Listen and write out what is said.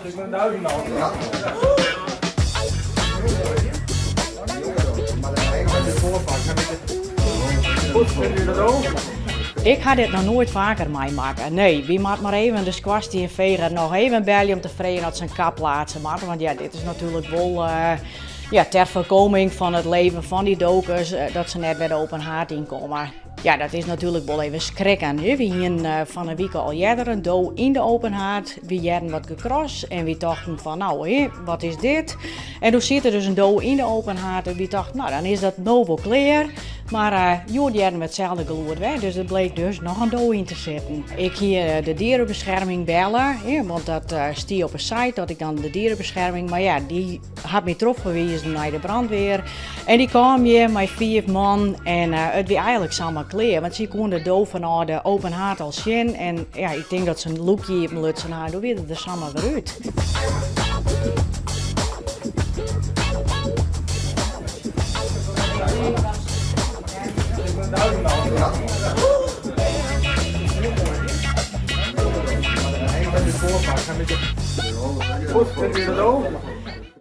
Ik had dit nog nooit vaker meemaken. Nee, wie moet maar even de squastie en vegen nog even bellen om te vreden dat ze een kap laten maken. Want ja, dit is natuurlijk wel ter voorkoming van het leven van die dokers dat ze net bij de open haard inkomen. Ja, dat is natuurlijk wel even schrikken. We hier van een week al eerder een dood in de open haard. We hadden wat gekrost en we dachten van nou, wat is dit? En toen zit er dus een dood in de open haard en we dachten nou, dan is dat nobel klaar. Maar die hadden we hetzelfde geloerd, dus er bleek dus nog een dood in te zitten. Ik hier de dierenbescherming bellen, want dat stier op een site dat ik dan de dierenbescherming, maar ja, die had me teruggewezen naar de brandweer. En die kwam hier met 4 man en het was eigenlijk samen klaar, want ze konden de dood van de open haard al zien. En ja, ik denk dat ze een lookje hebben lutsen haar, toen weer er samen weer uit. Goed, vind je dat ook?